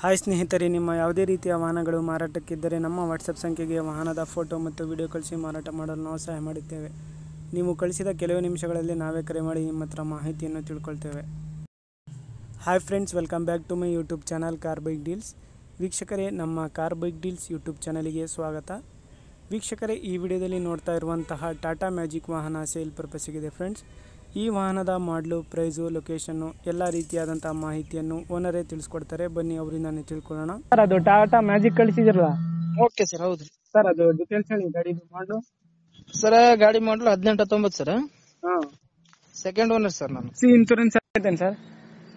Hi ಸ್ನೇಹಿತರೆ, ನಿಮ್ಮ ಯಾವುದೇ ರೀತಿಯ ವಾಹನಗಳು ಮಾರಾಟಕ್ಕಿದ್ದರೆ ನಮ್ಮ ವಾಟ್ಸಪ್ ಸಂಖ್ಯೆಗೆ ವಾಹನದ ಫೋಟೋ ಮತ್ತು ವಿಡಿಯೋ ಕಳಿಸಿ ಮಾರಾಟ ಮಾಡಲು ನಾವು ಸಹಾಯ ಮಾಡುತ್ತೇವೆ. ನೀವು ಕಳಿಸಿದ ಕೆಲವು ನಿಮಿಷಗಳಲ್ಲಿ ನಾವೇ ಕರೆ ಮಾಡಿ ನಿಮ್ಮ ಹತ್ರ ಮಾಹಿತಿಯನ್ನು ತಿಳ್ಕೊಳ್ತೇವೆ. Hi friends, welcome back to my YouTube channel car bike deals. ವೀಕ್ಷಕರೇ, ನಮ್ಮ ಕಾರ್ ಬೈಕ್ ಡೀಲ್ಸ್ ಯೂಟ್ಯೂಬ್ ಚಾನಲಿಗೆ ಸ್ವಾಗತ. ವೀಕ್ಷಕರೇ, ಈ ವಿಡಿಯೋದಲ್ಲಿ ನೋಡ್ತಾ ಇರುವಂತಹ ಟಾಟಾ ಮ್ಯಾಜಿಕ್ ವಾಹನ ಸೇಲ್ ಪರ್ಪಸ್ಸಿಗಿದೆ ಫ್ರೆಂಡ್ಸ್. ಈ ವಾಹನದ ಮಾಡಲು, ಪ್ರೈಸು, ಲೊಕೇಶನ್ನು ಎಲ್ಲ ರೀತಿಯಾದಂಥ ಮಾಹಿತಿಯನ್ನು ಓನರೇ ತಿಳಿಸ್ಕೊಡ್ತಾರೆ. ಬನ್ನಿ ಅವರಿಂದಾನೆ ತಿಳ್ಕೊಳ್ಳೋಣ. ಸರ್, ಅದು ಟಾಟಾ ಮ್ಯಾಜಿಕ್ ಕಳಿಸಿದ್ರಲ್ಲ? ಓಕೆ ಸರ್, ಹೌದ್ರಿ ಸರ್, ಅದು ಡೀಟೇಲ್ಸ್ ಹೇಳಿ. ಗಾಡಿದು ಮಾಡಲು ಸರ್, ಗಾಡಿ ಮಾಡಲು 1819 ಸರ್. ಹಾಂ, ಸೆಕೆಂಡ್ ಓನರ್ ಸರ್. ನಾನು ಇನ್ಸೂರೆನ್ಸ್ ಐತೇನು ಸರ್?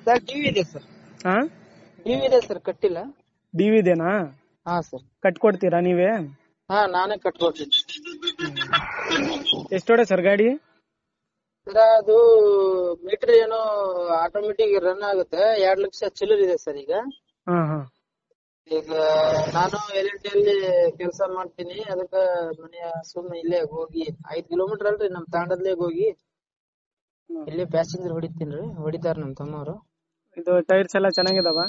ಸರ್ ಡಿವಿ ಇದೆ ಸರ್. ಹಾಂ, ಡಿವಿ ಇದೆ ಸರ್, ಕಟ್ಟಿಲ್ಲ. ಡಿ ವಿ ಇದೆನಾ? ಹಾ ಸರ್. ಕಟ್ಕೊಡ್ತೀರಾ ನೀವೇ? ಹಾ, ನಾನೇ ಕಟ್ಕೊಡ್ತೀನಿ ಎಷ್ಟೋಡೆ ಸರ್ ಗಾಡಿ? ಸರ್, ಅದು ಮೀಟರ್ ಏನೋ ಆಟೋಮೆಟಿಕ್ ರನ್ ಆಗುತ್ತೆ. 2 ಲಕ್ಷ ಚಿಲ್ಲರ್ ಇದೆ ಸರ್. ಈಗ ಹಾಂ ಹಾಂ ಈಗ ನಾನು LNT ಅಲ್ಲಿ ಕೆಲಸ ಮಾಡ್ತೀನಿ. ಅದಕ್ಕೆ ಮನೆಯ ಸುಮ್ಮನೆ ಇಲ್ಲೇ ಹೋಗಿ 5 ಕಿಲೋಮೀಟರ್ ಅಲ್ರಿ, ನಮ್ ತಾಂಡದ್ಲೇ ಹೋಗಿ ಇಲ್ಲೇ ಪ್ಯಾಸೆಂಜರ್ ಹೊಡಿತಾರ ನಮ್ ತಮ್ಮವ್ರು. ಇದು ಟೈರ್ಸ್ ಎಲ್ಲ ಚೆನ್ನಾಗಿದಾವ?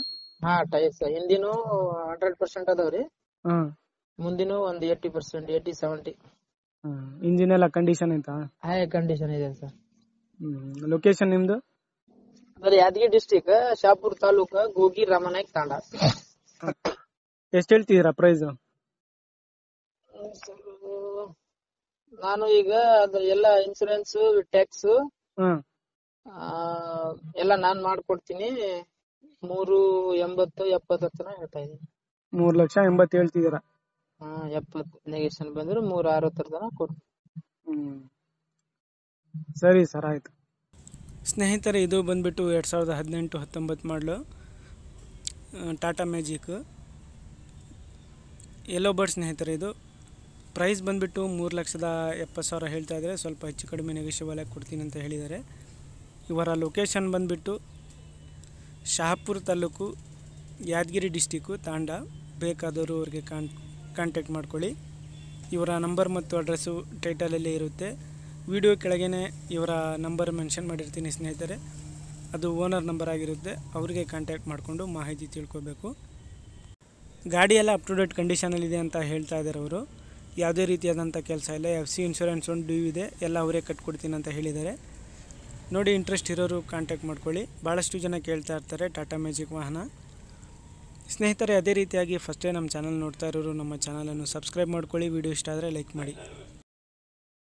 ಹಾ, ಟೈರ್ಸ್ ಹಿಂದಿನೂ 100% ಅದಾವ್ರಿ. ಹಾಂ, ಮುಂದಿನ ಒಂದು 80%, 80-70 ಇಂಜಿನ್ ಎಲ್ಲ ಕಂಡೀಷನ್ ಐತಾ? ಹೈ ಕಂಡೀಷನ್ ಇದೆ ಸರ್. ಲೊಕೇಶನ್ ನಿಮ್ದು? ಸರ್, ಯಾದಗಿರಿ ಡಿಸ್ಟಿಕ್, ಶಾಪುರ್ ತಾಲೂಕ, ಗೋಗಿ ರಾಮನಾಯಕ್ ತಾಂಡ. ಎಷ್ಟು ಹೇಳ್ತಿದ್ದೀರಾ ಪ್ರೈಸ್? ನಾನು ಈಗ ಅದು ಎಲ್ಲ ಇನ್ಸೂರೆನ್ಸ್, ಟ್ಯಾಕ್ಸ್ ಎಲ್ಲ ನಾನ್ ಮಾಡ್ಕೊಡ್ತೀನಿ. 380-70 ತನ ಹೇಳ್ತಾ ಇದೀನಿ. 3,80,000 ಹೇಳ್ತಿದ್ದೀರಾ? 70 ನೆಗೆಷನ್ ಬಂದ್ರೆ 360 ತನ ಕೊಡ್ತೀನಿ. ಸರಿ ಸರ್, ಆಯ್ತು. ಸ್ನೇಹಿತರೆ, ಇದು ಬಂದ್ಬಿಟ್ಟು 2018-19 ಮಾಡಲು ಟಾಟಾ ಮ್ಯಾಜಿಕ್ ಯೆಲ್ಲೋ ಬರ್ಡ್. ಸ್ನೇಹಿತರೆ, ಇದು ಪ್ರೈಸ್ ಬಂದ್ಬಿಟ್ಟು 3,70,000 ಹೇಳ್ತಾ ಇದ್ದಾರೆ. ಸ್ವಲ್ಪ ಹೆಚ್ಚು ಕಡಿಮೆ ನೆಗೋಷಿಯಬಲ್ ಆಗಿ ಕೊಡ್ತೀನಿ ಅಂತ ಹೇಳಿದ್ದಾರೆ. ಇವರ ಲೊಕೇಶನ್ ಬಂದ್ಬಿಟ್ಟು ಶಹಾಪುರ ತಾಲೂಕು, ಯಾದಗಿರಿ ಡಿಸ್ಟಿಕ್ಕು, ತಾಂಡ. ಬೇಕಾದವರು ಅವ್ರಿಗೆ ಕಾಂಟ್ಯಾಕ್ಟ್ ಮಾಡ್ಕೊಳ್ಳಿ. ಇವರ ನಂಬರ್ ಮತ್ತು ಅಡ್ರೆಸ್ಸು ಟೈಟಲಲ್ಲೇ ಇರುತ್ತೆ. ವಿಡಿಯೋ ಕೆಳಗೇ ಇವರ ನಂಬರ್ ಮೆನ್ಷನ್ ಮಾಡಿರ್ತೀನಿ ಸ್ನೇಹಿತರೆ. ಅದು ಓನರ್ ನಂಬರ್ ಆಗಿರುತ್ತೆ. ಅವರಿಗೆ ಕಾಂಟ್ಯಾಕ್ಟ್ ಮಾಡಿಕೊಂಡು ಮಾಹಿತಿ ತಿಳ್ಕೊಬೇಕು. ಗಾಡಿಯೆಲ್ಲ ಅಪ್ ಟು ಡೇಟ್ ಕಂಡೀಷನಲ್ಲಿದೆ ಅಂತ ಹೇಳ್ತಾ ಇದ್ದಾರೆ ಅವರು. ಯಾವುದೇ ರೀತಿಯಾದಂಥ ಕೆಲಸ ಇಲ್ಲ. FC ಇನ್ಶೂರೆನ್ಸ್ ಒಂದು ಡ್ಯೂ ಇದೆ, ಎಲ್ಲ ಅವರೇ ಕಟ್ಕೊಡ್ತೀನಿ ಅಂತ ಹೇಳಿದ್ದಾರೆ. ನೋಡಿ, ಇಂಟ್ರೆಸ್ಟ್ ಇರೋರು ಕಾಂಟ್ಯಾಕ್ಟ್ ಮಾಡ್ಕೊಳ್ಳಿ. ಭಾಳಷ್ಟು ಜನ ಕೇಳ್ತಾ ಇರ್ತಾರೆ ಟಾಟಾ ಮ್ಯಾಜಿಕ್ ವಾಹನ. ಸ್ನೇಹಿತರೆ, ಅದೇ ರೀತಿಯಾಗಿ ಫಸ್ಟೇ ನಮ್ಮ ಚಾನಲ್ ನೋಡ್ತಾ ಇರೋರು ನಮ್ಮ ಚಾನಲನ್ನು ಸಬ್ಸ್ಕ್ರೈಬ್ ಮಾಡ್ಕೊಳ್ಳಿ. ವಿಡಿಯೋ ಇಷ್ಟ ಆದರೆ ಲೈಕ್ ಮಾಡಿ.